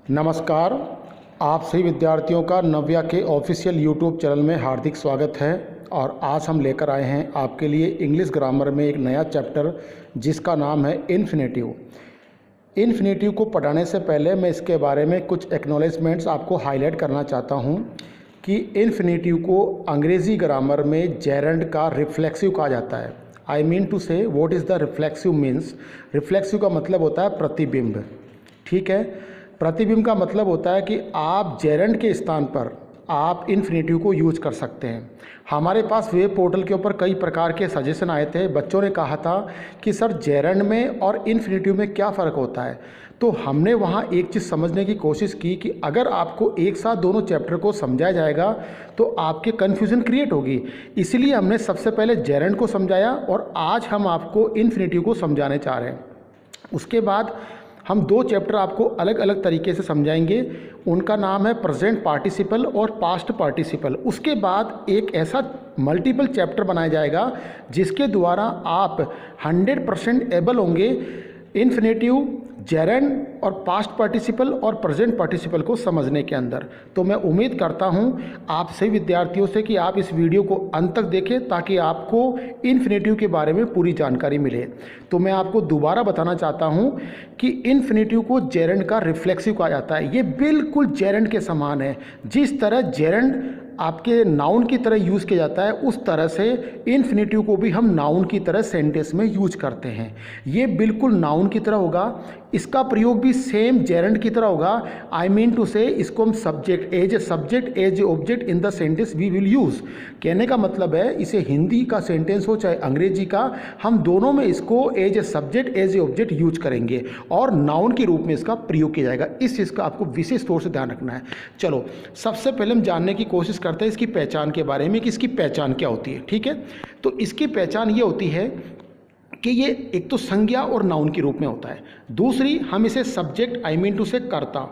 नमस्कार। आप सभी विद्यार्थियों का नव्या के ऑफिशियल यूट्यूब चैनल में हार्दिक स्वागत है। और आज हम लेकर आए हैं आपके लिए इंग्लिश ग्रामर में एक नया चैप्टर जिसका नाम है इन्फिनेटिव। इन्फिनेटिव को पढ़ाने से पहले मैं इसके बारे में कुछ एक्नॉलेजमेंट्स आपको हाईलाइट करना चाहता हूं कि इन्फिनेटिव को अंग्रेज़ी ग्रामर में जेरेंड का रिफ्लेक्सिव कहा जाता है। आई मीन टू से what is the reflexive means. Reflexive का मतलब होता है प्रतिबिंब। ठीक है, प्रतिबिंब का मतलब होता है कि आप जेरेंड के स्थान पर आप इन्फिनेटिव को यूज कर सकते हैं। हमारे पास वेब पोर्टल के ऊपर कई प्रकार के सजेशन आए थे। बच्चों ने कहा था कि सर जेरेंड में और इन्फिनेटिव में क्या फ़र्क होता है। तो हमने वहाँ एक चीज़ समझने की कोशिश की कि अगर आपको एक साथ दोनों चैप्टर को समझाया जाएगा तो आपके कन्फ्यूज़न क्रिएट होगी। इसलिए हमने सबसे पहले जेरेंड को समझाया और आज हम आपको इन्फिनेटिव को समझाने चाह रहे हैं। उसके बाद हम दो चैप्टर आपको अलग अलग तरीके से समझाएंगे। उनका नाम है प्रेजेंट पार्टिसिपल और पास्ट पार्टिसिपल। उसके बाद एक ऐसा मल्टीपल चैप्टर बनाया जाएगा जिसके द्वारा आप 100% एबल होंगे इन्फिनेटिव, जेरेंड और पास्ट पार्टिसिपल और प्रेजेंट पार्टिसिपल को समझने के अंदर। तो मैं उम्मीद करता हूं आप सभी विद्यार्थियों से कि आप इस वीडियो को अंत तक देखें ताकि आपको इन्फिनेटिव के बारे में पूरी जानकारी मिले। तो मैं आपको दोबारा बताना चाहता हूं कि इन्फिनेटिव को जेरेंड का रिफ्लेक्सिव कहा जाता है। ये बिल्कुल जेरेंड के समान है। जिस तरह जेरेंड आपके नाउन की तरह यूज़ किया जाता है उस तरह से इन्फिनेटिव को भी हम नाउन की तरह सेंटेंस में यूज करते हैं। ये बिल्कुल नाउन की तरह होगा। इसका प्रयोग भी सेम जेरेंड की तरह होगा। आई मीन टू से इसको हम subject as a object in the sentence we will use. कहने का मतलब है इसे हिंदी का सेंटेंस हो चाहे अंग्रेजी का, हम दोनों में इसको as a subject as a object use करेंगे और नाउन के रूप में इसका प्रयोग किया जाएगा। इस चीज़ का आपको विशेष तौर से ध्यान रखना है। चलो सबसे पहले हम जानने की कोशिश करते हैं इसकी पहचान के बारे में कि इसकी पहचान क्या होती है। ठीक है, तो इसकी पहचान ये होती है कि ये एक तो संज्ञा और नाउन के रूप में होता है। दूसरी, हम इसे सब्जेक्ट आई मीन टू से कर्ता,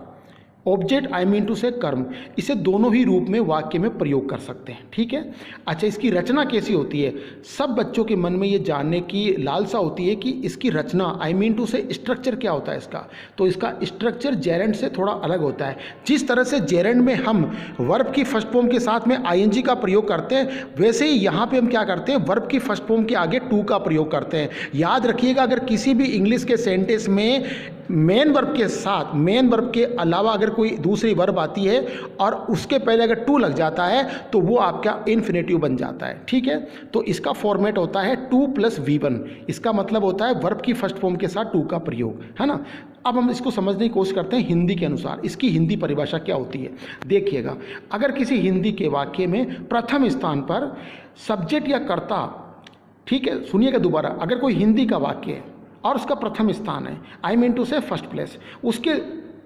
ऑब्जेक्ट आई मीन टू से कर्म, इसे दोनों ही रूप में वाक्य में प्रयोग कर सकते हैं। ठीक है, अच्छा इसकी रचना कैसी होती है। सब बच्चों के मन में ये जानने की लालसा होती है कि इसकी रचना आई मीन टू से स्ट्रक्चर क्या होता है इसका। तो इसका स्ट्रक्चर जेरेंड से थोड़ा अलग होता है। जिस तरह से जेरेंड में हम वर्ब की फर्स्ट फॉर्म के साथ में आईएनजी का प्रयोग करते हैं, वैसे ही यहाँ पे हम क्या करते हैं, वर्ब की फर्स्ट फॉर्म के आगे टू का प्रयोग करते हैं। याद रखिएगा, अगर किसी भी इंग्लिश के सेंटेंस में मेन वर्ब के साथ, मेन वर्ब के अलावा अगर कोई दूसरी वर्ब आती है और उसके पहले अगर टू लग जाता है तो वो आपका इन्फिनेटिव बन जाता है। ठीक है, तो इसका फॉर्मेट होता है 2 + V1। इसका मतलब होता है वर्ब की फर्स्ट फॉर्म के साथ टू का प्रयोग, है ना। अब हम इसको समझने की कोशिश करते हैं हिंदी के अनुसार। इसकी हिंदी परिभाषा क्या होती है देखिएगा। अगर किसी हिंदी के वाक्य में प्रथम स्थान पर सब्जेक्ट या कर्ता, ठीक है सुनिएगा दोबारा, अगर कोई हिंदी का वाक्य है और उसका प्रथम स्थान है आई मीन टू से फर्स्ट प्लेस, उसके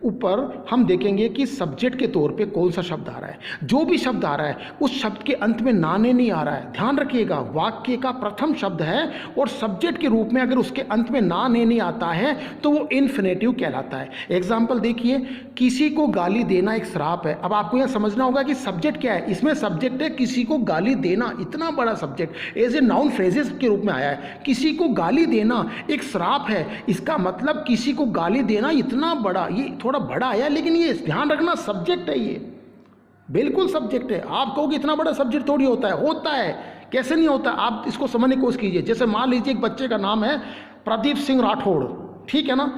ऊपर हम देखेंगे कि सब्जेक्ट के तौर पे कौन सा शब्द आ रहा है। जो भी शब्द आ रहा है उस शब्द के अंत में ना ने नहीं आ रहा है। ध्यान रखिएगा, वाक्य का प्रथम शब्द है और सब्जेक्ट के रूप में अगर उसके अंत में ना ने नहीं आता है तो वो इन्फिनेटिव कहलाता है। एग्जाम्पल देखिए, किसी को गाली देना एक श्राप है। अब आपको यह समझना होगा कि सब्जेक्ट क्या है। इसमें सब्जेक्ट है किसी को गाली देना, इतना बड़ा subject as a noun phrases के रूप में आया है। किसी को गाली देना एक श्राप है, इसका मतलब किसी को गाली देना इतना बड़ा, ये थोड़ा बड़ा आया लेकिन ये ध्यान रखना सब्जेक्ट है, ये बिल्कुल सब्जेक्ट है। आप कहोगे इतना बड़ा सब्जेक्ट थोड़ी होता है, होता है। कैसे नहीं होता, आप इसको समझने की कोशिश कीजिए। जैसे मान लीजिए एक बच्चे का नाम है प्रदीप सिंह राठौड़, ठीक है ना।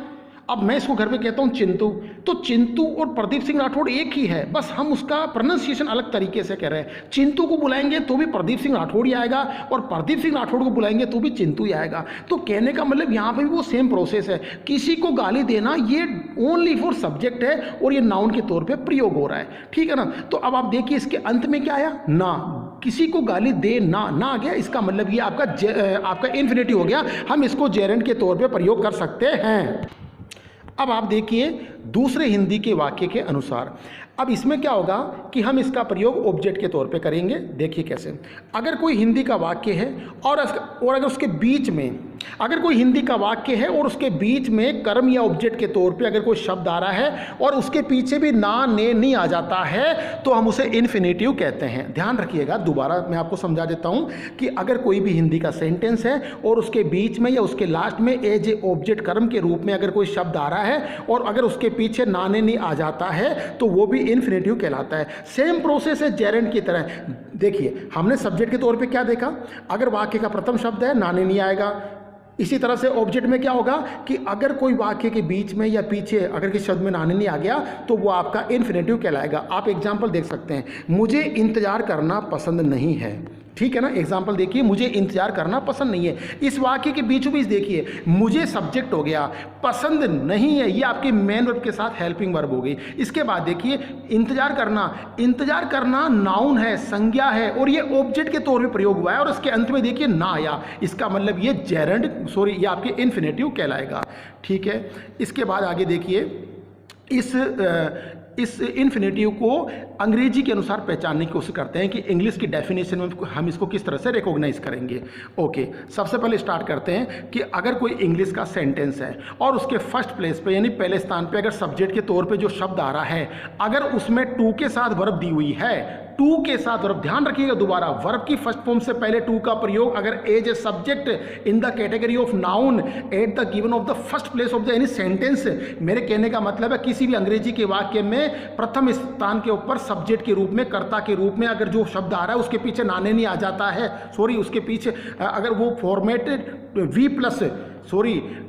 अब मैं इसको घर पे कहता हूँ चिंटू, तो चिंटू और प्रदीप सिंह राठौड़ एक ही है, बस हम उसका प्रोनाउंसिएशन अलग तरीके से कह रहे हैं। चिंटू को बुलाएंगे तो भी प्रदीप सिंह राठौड़ ही आएगा और प्रदीप सिंह राठौड़ को बुलाएंगे तो भी चिंटू ही आएगा। तो कहने का मतलब यहाँ पे भी वो सेम प्रोसेस है। किसी को गाली देना ये ओनली फॉर सब्जेक्ट है और ये नाउन के तौर पर प्रयोग हो रहा है, ठीक है ना। तो अब आप देखिए इसके अंत में क्या आया, ना। किसी को गाली दे ना आ गया, इसका मतलब ये आपका इन्फिनेटिव हो गया। हम इसको जेरेंड के तौर पर प्रयोग कर सकते हैं। अब आप देखिए दूसरे हिंदी के वाक्य के अनुसार, अब इसमें क्या होगा कि हम इसका प्रयोग ऑब्जेक्ट के तौर पे करेंगे। देखिए कैसे, अगर कोई हिंदी का वाक्य है और अगर उसके बीच में अगर कोई हिंदी का वाक्य है और उसके बीच में कर्म या ऑब्जेक्ट के तौर पे अगर कोई शब्द आ रहा है और उसके पीछे भी ना, ने, नहीं आ जाता है तो हम उसे इन्फिनेटिव कहते हैं। ध्यान रखिएगा, दोबारा मैं आपको समझा देता हूं कि अगर कोई भी हिंदी का सेंटेंस है और उसके बीच में या उसके लास्ट में एज ए ऑब्जेक्ट कर्म के रूप में अगर कोई शब्द आ रहा है और अगर उसके पीछे ना, ने, नहीं आ जाता है तो वो भी इन्फिनेटिव कहलाता है। सेम प्रोसेस है जेरेंड की तरह। देखिए, हमने सब्जेक्ट के तौर पे क्या देखा, अगर वाक्य का प्रथम शब्द है ना, ने नहीं आएगा। इसी तरह से ऑब्जेक्ट में क्या होगा कि अगर कोई वाक्य के बीच में या पीछे अगर किसी शब्द में ना, ने नहीं आ गया तो वो आपका इन्फिनेटिव कहलाएगा। आप एग्जाम्पल देख सकते हैं, मुझे इंतजार करना पसंद नहीं है, ठीक है ना। एग्जाम्पल देखिए, मुझे इंतजार करना पसंद नहीं है। इस वाक्य के बीचों बीच देखिए, मुझे सब्जेक्ट हो गया, पसंद नहीं है ये आपके मेन वर्ब के साथ हेल्पिंग वर्ब हो गई। इसके बाद देखिए, इंतजार करना नाउन है, संज्ञा है और ये ऑब्जेक्ट के तौर पे प्रयोग हुआ है और इसके अंत में देखिए ना आया, इसका मतलब ये जेरेंड ये आपके इन्फिनेटिव कहलाएगा, ठीक है। इसके बाद आगे देखिए, इस इन्फिनेटिव को अंग्रेजी के अनुसार पहचानने की कोशिश करते हैं कि इंग्लिश की डेफिनेशन में हम इसको किस तरह से रिकॉग्नाइज करेंगे। ओके, सबसे पहले स्टार्ट करते हैं कि अगर कोई इंग्लिश का सेंटेंस है और उसके फर्स्ट प्लेस पे यानी पहले स्थान पे अगर सब्जेक्ट के तौर पे जो शब्द आ रहा है, अगर उसमें टू के साथ वर्ब दी हुई है, टू के साथ वर्ब, ध्यान रखिएगा दोबारा, वर्ब की फर्स्ट फॉर्म से पहले टू का प्रयोग अगर as a subject in the category of noun at the given of the first place of the any sentence. मेरे कहने का मतलब है किसी भी अंग्रेजी के वाक्य में प्रथम स्थान के ऊपर सब्जेक्ट के रूप में, कर्ता के रूप में अगर जो शब्द आ रहा है उसके पीछे ना, ने नहीं आ जाता है, उसके पीछे अगर वो फॉर्मेटेड वी प्लस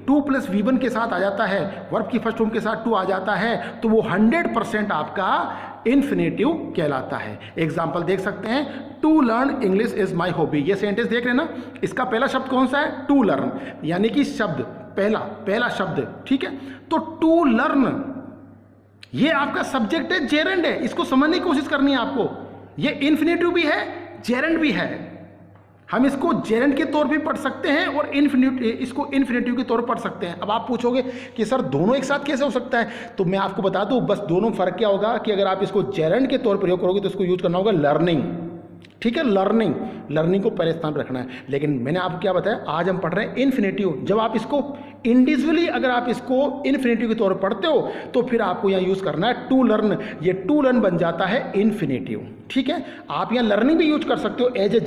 2 + V1 के साथ आ जाता है, वर्ब की फर्स्ट फॉर्म के साथ 2 आ जाता है, तो वो 100% आपका इन्फिनेटिव कहलाता है। एग्जाम्पल देख सकते हैं, to learn English is my hobby, ये सेंटेंस देख रहे हैं ना, इसका पहला शब्द कौन सा है, टू लर्न, यानी कि शब्द पहला शब्द, ठीक है। तो टू लर्न ये आपका सब्जेक्ट है, जेरेंड है, इसको समझने की कोशिश करनी है आपको। ये इन्फिनेटिव भी है, जेरेंड भी है। हम इसको जेरेंड के तौर पे पढ़ सकते हैं और इसको इन्फिनेटिव के तौर पर पढ़ सकते हैं। अब आप पूछोगे कि सर दोनों एक साथ कैसे हो सकता है, तो मैं आपको बता दूं, बस दोनों फर्क क्या होगा कि अगर आप इसको जेरेंड के तौर पर प्रयोग करोगे तो इसको यूज करना होगा लर्निंग, ठीक है। लर्निंग को पहले स्थान पर रखना है। लेकिन मैंने आपको क्या बताया, आज हम पढ़ रहे हैं इन्फिनेटिव। जब आप इसको इंडिविजुअली अगर आप इसको इन्फिनेटिव के तौर पर पढ़ते हो तो फिर आपको यहाँ यूज करना है टू लर्न, ये टू लर्न बन जाता है इन्फिनेटिव, ठीक है। आप यहाँ लर्निंग भी यूज कर सकते हो एज ए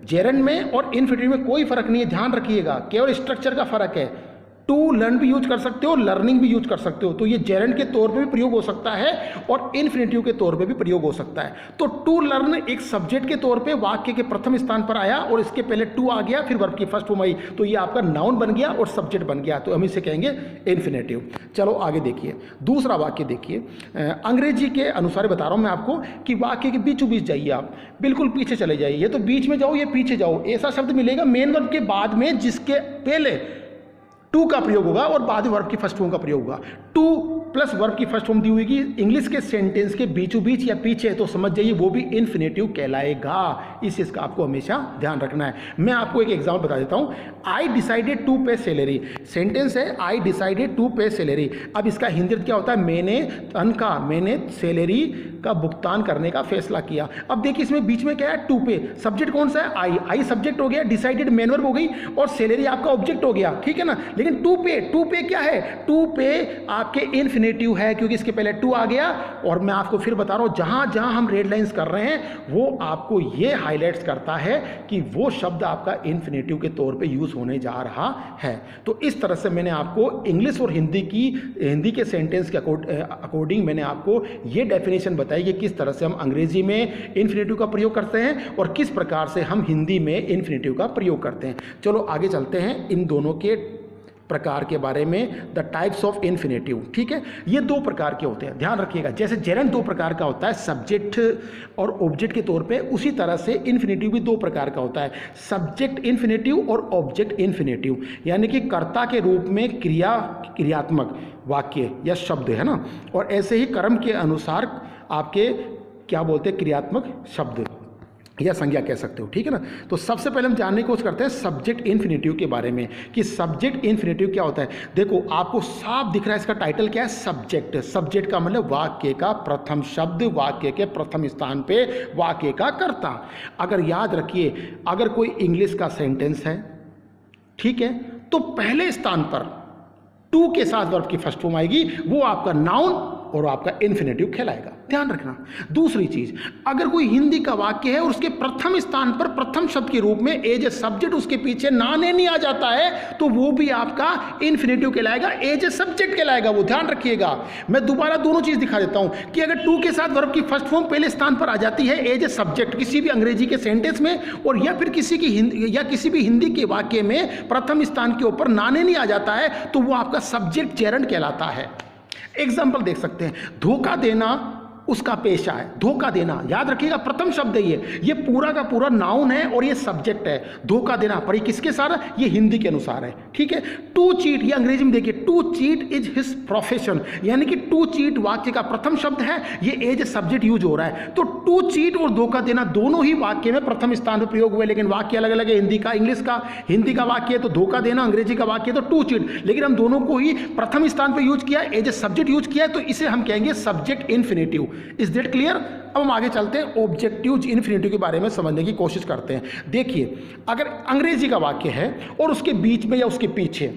जेरेंड में और इन्फिनेटिव में कोई फर्क नहीं है, ध्यान रखिएगा, केवल स्ट्रक्चर का फर्क है। टू लर्न भी यूज कर सकते हो, लर्निंग भी यूज कर सकते हो, तो ये जेरेंड के तौर पे भी प्रयोग हो सकता है और इन्फिनेटिव के तौर पे भी प्रयोग हो सकता है। तो टू लर्न एक सब्जेक्ट के तौर पे वाक्य के प्रथम स्थान पर आया और इसके पहले टू आ गया, फिर वर्ब की फर्स्ट फॉर्म आई, तो ये आपका नाउन बन गया और सब्जेक्ट बन गया, तो हम इसे कहेंगे इन्फिनेटिव। चलो आगे देखिए, दूसरा वाक्य देखिए, अंग्रेजी के अनुसार बता रहा हूं मैं आपको कि वाक्य के बीचों बीच जाइए, आप बिल्कुल पीछे चले जाइए, ये तो बीच में जाओ, ये पीछे जाओ, ऐसा शब्द मिलेगा मेन वर्ब के बाद में जिसके पहले टू का प्रयोग होगा और बाद में वर्ब की फर्स्ट फॉर्म का प्रयोग होगा। टू प्लस वर्ब की फर्स्ट फॉर्म दी हुई इंग्लिश के सेंटेंस के बीचों बीच या पीछे, तो समझ जाइए वो भी इन्फिनेटिव कहलाएगा। इस चीज का आपको हमेशा ध्यान रखना है। मैं आपको एक एग्जांपल बता देता हूं, आई डिसाइडेड टू पे सैलरी, सेंटेंस है आई डिसाइडेड टू पे सैलरी। अब इसका हिंदी क्या होता है, मैंने सैलरी का भुगतान करने का फैसला किया। अब देखिए इसमें बीच में क्या है, टू पे, सब्जेक्ट कौन सा है, आई सब्जेक्ट हो गया, डिसाइडेड मेन वर्ब हो गई और सैलरी आपका ऑब्जेक्ट हो गया, ठीक है ना। लेकिन टू पे क्या है, टू पे आपके इन्फिनेटिव है क्योंकि इसके पहले टू आ गया। और मैं आपको फिर बता रहा हूं, जहां जहां हम रेड लाइंस कर रहे हैं वो आपको ये हाईलाइट्स करता है कि वो शब्द आपका इन्फिनेटिव के तौर पे यूज होने जा रहा है। तो इस तरह से मैंने आपको इंग्लिश और हिंदी के सेंटेंस के अकॉर्डिंग मैंने आपको ये डेफिनेशन बताई कि किस तरह से हम अंग्रेजी में इन्फिनेटिव का प्रयोग करते हैं और किस प्रकार से हम हिंदी में इन्फिनेटिव का प्रयोग करते हैं। चलो आगे चलते हैं इन दोनों के प्रकार के बारे में, द टाइप्स ऑफ इन्फिनेटिव, ठीक है। ये दो प्रकार के होते हैं, ध्यान रखिएगा। जैसे जेरेंड दो प्रकार का होता है, सब्जेक्ट और ऑब्जेक्ट के तौर पे, उसी तरह से इन्फिनेटिव भी दो प्रकार का होता है, सब्जेक्ट इन्फिनेटिव और ऑब्जेक्ट इन्फिनेटिव, यानी कि कर्ता के रूप में क्रियात्मक वाक्य या शब्द है ना, और ऐसे ही कर्म के अनुसार आपके क्या बोलते हैं, क्रियात्मक शब्द या संज्ञा कह सकते हो, ठीक है ना। तो सबसे पहले हम जानने की कोशिश करते हैं सब्जेक्ट इन्फिनेटिव के बारे में कि सब्जेक्ट इन्फिनेटिव क्या होता है। देखो आपको साफ दिख रहा है, इसका टाइटल क्या है, सब्जेक्ट का मतलब वाक्य का प्रथम शब्द, वाक्य के प्रथम स्थान पे वाक्य का कर्ता। अगर याद रखिए, अगर कोई इंग्लिश का सेंटेंस है, ठीक है, तो पहले स्थान पर टू के साथ वर्ब की फर्स्ट फॉर्म आएगी, वो आपका नाउन और आपका इन्फिनेटिव कहलाएगा, ध्यान रखना। दूसरी चीज, अगर कोई हिंदी का वाक्य है और उसके प्रथम स्थान पर प्रथम शब्द के रूप में एज ए सब्जेक्ट उसके पीछे ना ने नहीं आ जाता है, तो वो भी आपका इन्फिनेटिव कहलाएगा, एज ए सब्जेक्ट कहलाएगा, वो ध्यान रखिएगा। मैं दोबारा दोनों चीज दिखा देता हूं कि अगर टू के साथ वर्ब की फर्स्ट फॉर्म पहले स्थान पर आ जाती है एज ए सब्जेक्ट किसी भी अंग्रेजी के सेंटेंस में, और या फिर किसी भी हिंदी के वाक्य में प्रथम स्थान के ऊपर ना ने नहीं आ जाता है, तो वो आपका सब्जेक्ट चरण कहलाता है। एग्जाम्पल देख सकते हैं, धोखा देना उसका पेशा है, धोखा देना, याद रखिएगा प्रथम शब्द है ये पूरा का पूरा नाउन है और ये सब्जेक्ट है, धोखा देना, पर ये किसके साथ है, ये हिंदी के अनुसार है, ठीक है। टू चीट, ये अंग्रेजी में देखिए, to cheat is his profession, यानी कि टू चीट वाक्य का प्रथम शब्द है, ये एज ए सब्जेक्ट यूज हो रहा है। तो टू चीट और धोखा देना दोनों ही वाक्य में प्रथम स्थान पर प्रयोग हुए, लेकिन वाक्य अलग अलग है, हिंदी का इंग्लिश का, हिंदी का वाक्य है तो धोखा देना, अंग्रेजी का वाक्य है तो टू चीट, लेकिन हम दोनों को ही प्रथम स्थान पर यूज किया, एज ए सब्जेक्ट यूज किया है, तो इसे हम कहेंगे subject infinitive. Is that clear? अब हम आगे चलते हैं, ऑब्जेक्टिव इन्फिनेटिव के बारे में समझने की कोशिश करते हैं। देखिए, अगर अंग्रेजी का वाक्य है और उसके बीच में या उसके पीछे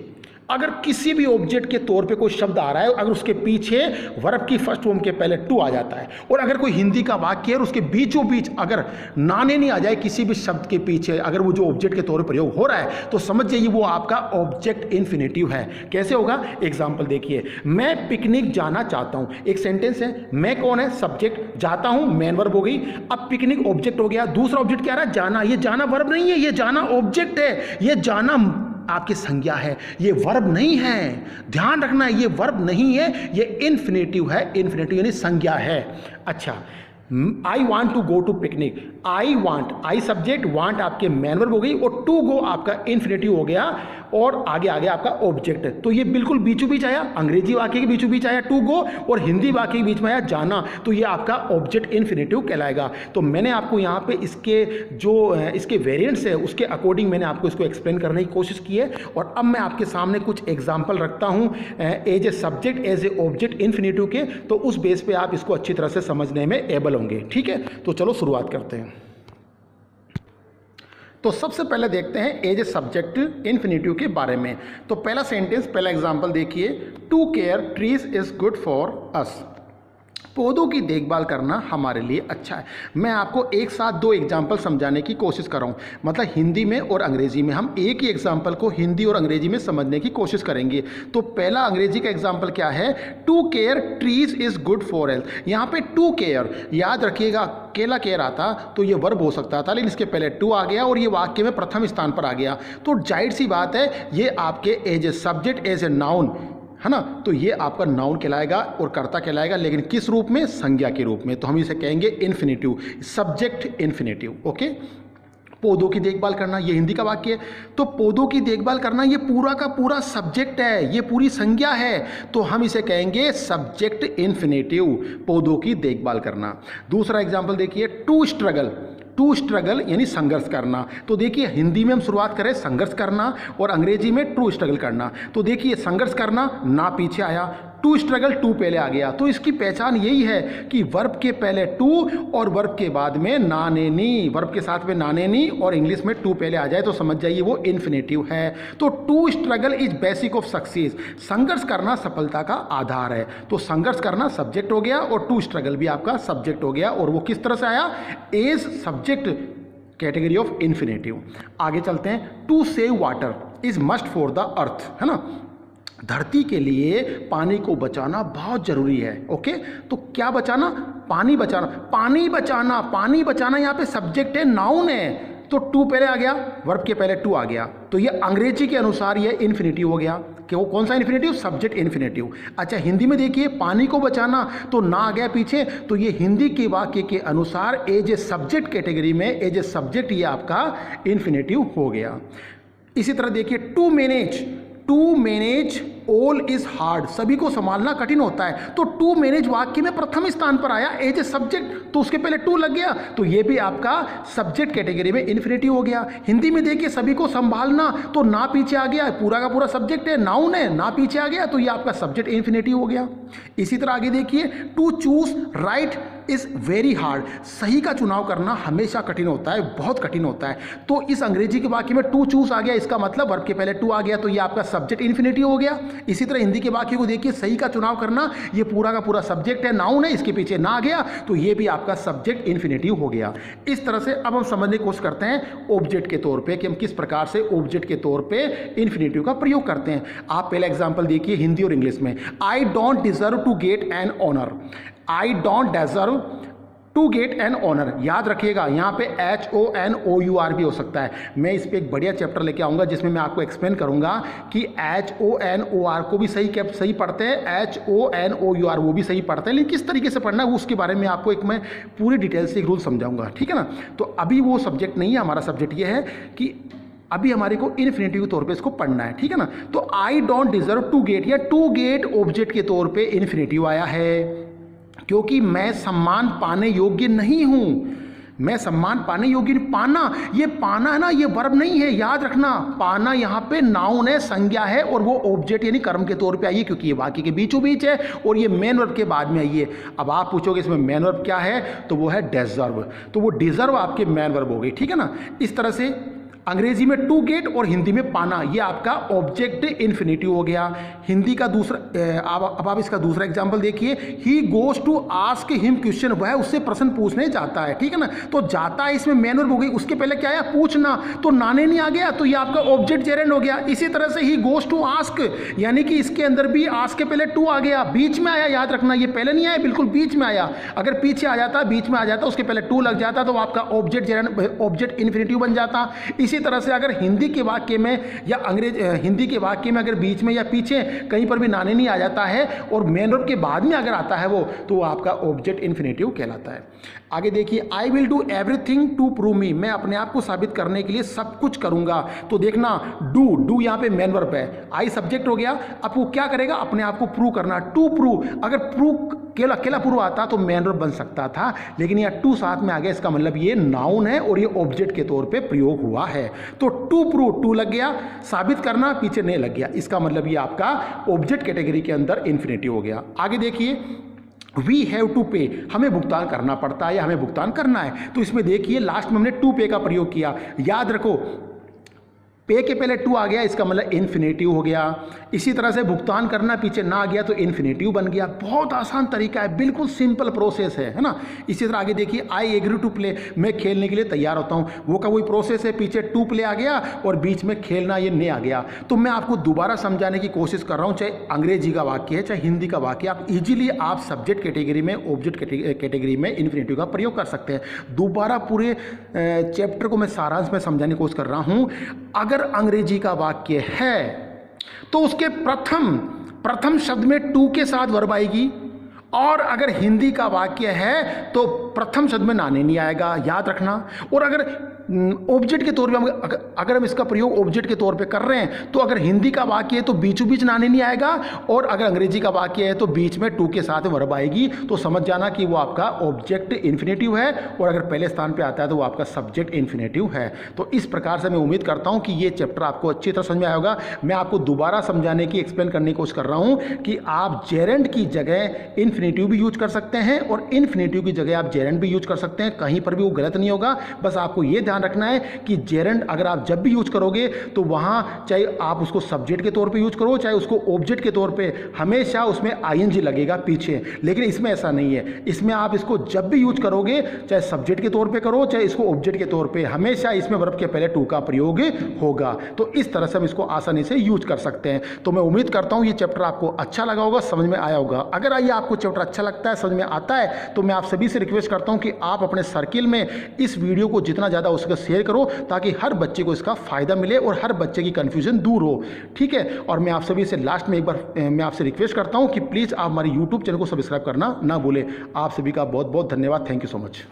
अगर किसी भी ऑब्जेक्ट के तौर पे कोई शब्द आ रहा है, अगर उसके पीछे वर्ब की फर्स्ट फॉर्म के पहले टू आ जाता है, और अगर कोई हिंदी का वाक्य है और उसके बीचों बीच अगर नाने नहीं आ जाए किसी भी शब्द के पीछे, अगर वो जो ऑब्जेक्ट के तौर पर प्रयोग हो रहा है, तो समझ जाइए वो आपका ऑब्जेक्ट इन्फिनेटिव है। कैसे होगा? एग्जाम्पल देखिए, मैं पिकनिक जाना चाहता हूं, एक सेंटेंस है, मैं कौन है? सब्जेक्ट, जाता हूं मेन वर्ब हो गई, अब पिकनिक ऑब्जेक्ट हो गया, दूसरा ऑब्जेक्ट क्या रहा है? जाना। ये जाना वर्ब नहीं है, ये जाना ऑब्जेक्ट है, ये जाना आपकी संज्ञा है, ये वर्ब नहीं है, ध्यान रखना, ये वर्ब नहीं है, ये इन्फिनेटिव है, इन्फिनेटिव यानी संज्ञा है। अच्छा, I want to go to picnic, I want, I subject, want आपके मैन वर्ब हो गई, और टू गो आपका इन्फिनेटिव हो गया, और आगे आगे आपका ऑब्जेक्ट है। तो ये बिल्कुल बीचों बीच आया, अंग्रेजी वाक्य के बीचों बीच आया टू गो, और हिंदी वाक्य के बीच में आया जाना, तो ये आपका ऑब्जेक्ट इन्फिनेटिव कहलाएगा। तो मैंने आपको यहाँ पे इसके जो इसके वेरिएंट्स है उसके अकॉर्डिंग मैंने आपको इसको एक्सप्लेन करने की कोशिश की है, और अब मैं आपके सामने कुछ एग्जाम्पल रखता हूँ as a subject, as a object infinitive के, तो उस बेस पे आप इसको अच्छी तरह से समझने में एबल होंगे, ठीक है। तो चलो शुरुआत करते हैं। तो सबसे पहले देखते हैं एज ए सब्जेक्ट इन्फिनेटिव के बारे में। तो पहला सेंटेंस, पहला एग्जांपल देखिए, to care trees is good for us, पौधों की देखभाल करना हमारे लिए अच्छा है। मैं आपको एक साथ दो एग्जाम्पल समझाने की कोशिश कर रहा हूँ, मतलब हिंदी में और अंग्रेजी में, हम एक ही एग्जाम्पल को हिंदी और अंग्रेजी में समझने की कोशिश करेंगे। तो पहला अंग्रेजी का एग्जाम्पल क्या है? To care trees is good for health. यहाँ पे टू केयर, याद रखिएगा, अकेला केयर आता तो ये वर्ब हो सकता था, लेकिन इसके पहले टू आ गया और ये वाक्य में प्रथम स्थान पर आ गया, तो जाहिर सी बात है ये आपके as a subject, as a noun है ना, तो ये आपका नाउन कहलाएगा और कर्ता कहलाएगा, लेकिन किस रूप में? संज्ञा के रूप में। तो हम इसे कहेंगे इन्फिनेटिव, सब्जेक्ट इन्फिनेटिव, ओके। पौधों की देखभाल करना, ये हिंदी का वाक्य है, तो पौधों की देखभाल करना ये पूरा का पूरा सब्जेक्ट है, ये पूरी संज्ञा है, तो हम इसे कहेंगे सब्जेक्ट इन्फिनेटिव, पौधों की देखभाल करना। दूसरा एग्जाम्पल देखिए, टू स्ट्रगल, टू स्ट्रगल यानी संघर्ष करना। तो देखिए हिंदी में हम शुरुआत करें संघर्ष करना और अंग्रेजी में टू स्ट्रगल करना। तो देखिए संघर्ष करना ना पीछे आया, टू स्ट्रगल टू पहले आ गया, तो इसकी पहचान यही है कि वर्ब के पहले टू और वर्ब के बाद में ना ने नी, वर्ब के साथ में ना ने नी और इंग्लिश में टू पहले आ जाए तो समझ जाइए वो इन्फिनेटिव है। तो to struggle is basic of success, संघर्ष करना सफलता का आधार है। तो संघर्ष करना सब्जेक्ट हो गया और टू स्ट्रगल भी आपका सब्जेक्ट हो गया, और वो किस तरह से आया? As subject category of infinitive. आगे चलते हैं, to save water is must for the earth, है ना, धरती के लिए पानी को बचाना बहुत जरूरी है, ओके। तो क्या बचाना? पानी बचाना, पानी बचाना, पानी बचाना यहाँ पे सब्जेक्ट है, नाउन है, तो टू पहले आ गया, वर्ब के पहले टू आ गया, तो ये अंग्रेजी के अनुसार ये इन्फिनेटिव हो गया। कि वो कौन सा इन्फिनेटिव? Subject infinitive. अच्छा हिंदी में देखिए पानी को बचाना, तो ना आ गया पीछे, तो ये हिंदी के वाक्य के अनुसार एज ए सब्जेक्ट कैटेगरी में, एज ए सब्जेक्ट ये आपका इन्फिनेटिव हो गया। इसी तरह देखिए to manage, to manage all is hard, सभी को संभालना कठिन होता है, तो टू मैनेज वाक्य में प्रथम स्थान पर आया एज ए सब्जेक्ट, तो उसके पहले टू लग गया, तो ये भी आपका सब्जेक्ट कैटेगरी में इन्फिनेटिव हो गया। हिंदी में देखिए सभी को संभालना, तो ना पीछे आ गया, पूरा का पूरा सब्जेक्ट है, नाउन है, ना पीछे आ गया, तो ये आपका सब्जेक्ट इन्फिनेटिव हो गया। इसी तरह आगे देखिए to choose right is very hard. सही का चुनाव करना हमेशा कठिन होता है, बहुत कठिन होता है। तो इस अंग्रेजी के वाक्य में टू चूज आ गया, इसका मतलब वर्ब के पहले टू आ गया, तो ये आपका सब्जेक्ट इन्फिनेटिव हो गया। इसी तरह हिंदी के वाक्य को देखिए, सही का चुनाव करना, ये पूरा का पूरा सब्जेक्ट है, नाउन है, इसके पीछे ना आ गया तो ये भी आपका सब्जेक्ट इन्फिनेटिव हो गया। इस तरह से अब हम समझने की कोशिश करते हैं ऑब्जेक्ट के तौर पे कि हम किस प्रकार से ऑब्जेक्ट के तौर पे इन्फिनेटिव का प्रयोग करते हैं। आप पहला एग्जांपल देखिए हिंदी और इंग्लिश में। I don't deserve to get an honour. I don't deserve to get an honour, याद रखिएगा यहाँ पे HONOUR भी हो सकता है। मैं इस पर एक बढ़िया चैप्टर लेके आऊँगा जिसमें मैं आपको एक्सप्लेन करूँगा कि HONOR को भी सही पढ़ते हैं, HONOUR वो भी सही पढ़ते हैं, लेकिन किस तरीके से पढ़ना है उसके बारे में आपको एक मैं पूरी डिटेल से एक रूल समझाऊंगा, ठीक है ना। तो अभी वो सब्जेक्ट नहीं है, हमारा सब्जेक्ट ये है कि अभी हमारे को इन्फिनेटिव के तौर पे इसको पढ़ना है, ठीक है ना। तो I don't deserve to get या टू गेट ऑब्जेक्ट के तौर पे इन्फिनेटिव आया है क्योंकि मैं सम्मान पाने योग्य नहीं हूं। मैं सम्मान पाने योग्य, पाना, ये पाना है ना, ये वर्ब नहीं है, याद रखना। पाना यहाँ पे नाउन है, संज्ञा है, और वो ऑब्जेक्ट यानी कर्म के तौर पे आई है क्योंकि ये वाक्य के बीचों बीच है और ये मेन वर्ब के बाद में आई है। अब आप पूछोगे इसमें मेन वर्ब क्या है, तो वो है डिजर्व, तो वो डिजर्व आपके मेन वर्ब हो गई, ठीक है ना। इस तरह से अंग्रेजी में टू गेट और हिंदी में पाना, ये आपका ऑब्जेक्ट इन्फिनेटिव हो गया। हिंदी का दूसरा, अब आप इसका दूसरा एग्जांपल देखिए। He goes to ask him question, वह उससे प्रश्न पूछने जाता है, ठीक है ना। तो जाता है इसमें मेन वर्ब हो गई, उसके पहले क्या आया, पूछना, तो नाने नहीं आ गया, तो ये आपका ऑब्जेक्ट जेरेंड हो गया। इसी तरह से ही गोज टू आस्क, यानी कि इसके अंदर भी आस्क के पहले टू आ गया, बीच में आया, याद रखना, ये पहले नहीं आया, बिल्कुल बीच में आया। अगर पीछे आ जाता, बीच में आ जाता, उसके पहले टू लग जाता, तो आपका ऑब्जेक्ट जेरेंड, ऑब्जेक्ट इन्फिनेटिव बन जाता। इसी तरह से अगर हिंदी के वाक्य में या हिंदी के वाक्य में अगर बीच में या पीछे कहीं पर भी नाने नहीं आ जाता है और मेन वर्ब के बाद में अगर आता है वो, तो आपका ऑब्जेक्ट इन्फिनेटिव कहलाता है। आगे देखिए, I will do everything to prove me, मैं अपने आप को साबित करने के लिए सब कुछ करूंगा। तो देखना, डू यहाँ पे मेन वर्ब है, आई सब्जेक्ट हो गया। अब वो क्या करेगा, अपने आप को प्रूव करना, टू प्रूव। अगर प्रूव अकेला प्रूव आता तो मेन वर्ब बन सकता था, लेकिन यहाँ टू साथ में आ गया, इसका मतलब ये नाउन है और ये ऑब्जेक्ट के तौर पे प्रयोग हुआ है। तो टू प्रूव, टू लग गया, साबित करना पीछे नहीं लग गया, इसका मतलब ये आपका ऑब्जेक्ट कैटेगरी के अंदर इन्फिनेटिव हो गया। आगे देखिए, वी हैव टू पे, हमें भुगतान करना पड़ता है या हमें भुगतान करना है। तो इसमें देखिए लास्ट में हमने टू पे का प्रयोग किया, याद रखो पे के पहले टू आ गया, इसका मतलब इन्फिनेटिव हो गया। इसी तरह से भुगतान करना पीछे ना आ गया तो इन्फिनेटिव बन गया। बहुत आसान तरीका है, बिल्कुल सिंपल प्रोसेस है ना। इसी तरह आगे देखिए, आई एग्री टू प्ले, मैं खेलने के लिए तैयार होता हूँ, वो का वही प्रोसेस है, पीछे टू प्ले आ गया और बीच में खेलना ये नहीं आ गया। तो मैं आपको दोबारा समझाने की कोशिश कर रहा हूँ, चाहे अंग्रेजी का वाक्य है चाहे हिंदी का वाक्य, आप इजीली आप सब्जेक्ट कैटेगरी में ऑब्जेक्ट कैटेगरी में इन्फिनेटिव का प्रयोग कर सकते हैं। दोबारा पूरे चैप्टर को मैं सारांश में समझाने की कोशिश कर रहा हूँ। अगर अंग्रेजी का वाक्य है तो उसके प्रथम शब्द में टू के साथ वर्ब आएगी, और अगर हिंदी का वाक्य है तो प्रथम शब्द में नाने नहीं आएगा, याद रखना। और अगर ऑब्जेक्ट के तौर पे अगर हम इसका प्रयोग ऑब्जेक्ट के तौर पे कर रहे हैं तो अगर हिंदी का वाक्य है तो बीचों बीच नाने नहीं आएगा, और अगर अंग्रेजी का वाक्य है तो बीच में टू के साथ वर्ब आएगी। तो समझ जाना कि वो आपका ऑब्जेक्ट इन्फिनेटिव है, और अगर पहले स्थान पे आता है तो वो आपका सब्जेक्ट इन्फिनेटिव है। तो इस प्रकार से मैं उम्मीद करता हूँ कि ये चैप्टर आपको अच्छी तरह समझ में आया होगा। मैं आपको दोबारा समझाने की, एक्सप्लेन करने की कोशिश कर रहा हूँ कि आप जेरेंड की जगह इन्फिनेटिव भी यूज कर सकते हैं और इन्फिनेटिव की जगह आप जेरेंड भी यूज कर सकते हैं, कहीं पर भी वो गलत नहीं होगा। बस आपको ये ध्यान रखना है कि जेरेंड अगर आप जब भी यूज करोगे तो वहां चाहे आप उसको सब्जेक्ट के तौर पे यूज करो चाहे उसको ऑब्जेक्ट के तौर पे, हमेशा उसमें आईएनजी लगेगा पीछे। लेकिन इसमें ऐसा नहीं है, इसमें आप इसको जब भी यूज करोगे चाहे सब्जेक्ट के तौर पे करो चाहे इसको ऑब्जेक्ट के तौर पे, हमेशा इसमें वर्ब के पहले टू का प्रयोग होगा। तो इस तरह से हम इसको आसानी से यूज कर सकते हैं। तो मैं उम्मीद करता हूं ये चैप्टर आपको अच्छा लगा होगा, समझ में आया होगा। अगर ये आपको चैप्टर अच्छा लगता है, समझ में आता है, तो मैं आप सभी से रिक्वेस्ट करता हूं कि आप अपने सर्किल में इस वीडियो को जितना ज़्यादा हो सके शेयर करो, ताकि हर बच्चे को इसका फ़ायदा मिले और हर बच्चे की कन्फ्यूजन दूर हो, ठीक है। और मैं आप सभी से लास्ट में एक बार मैं आपसे रिक्वेस्ट करता हूं कि प्लीज़ आप हमारे यूट्यूब चैनल को सब्सक्राइब करना ना भूलें। आप सभी का बहुत बहुत धन्यवाद। Thank you so much.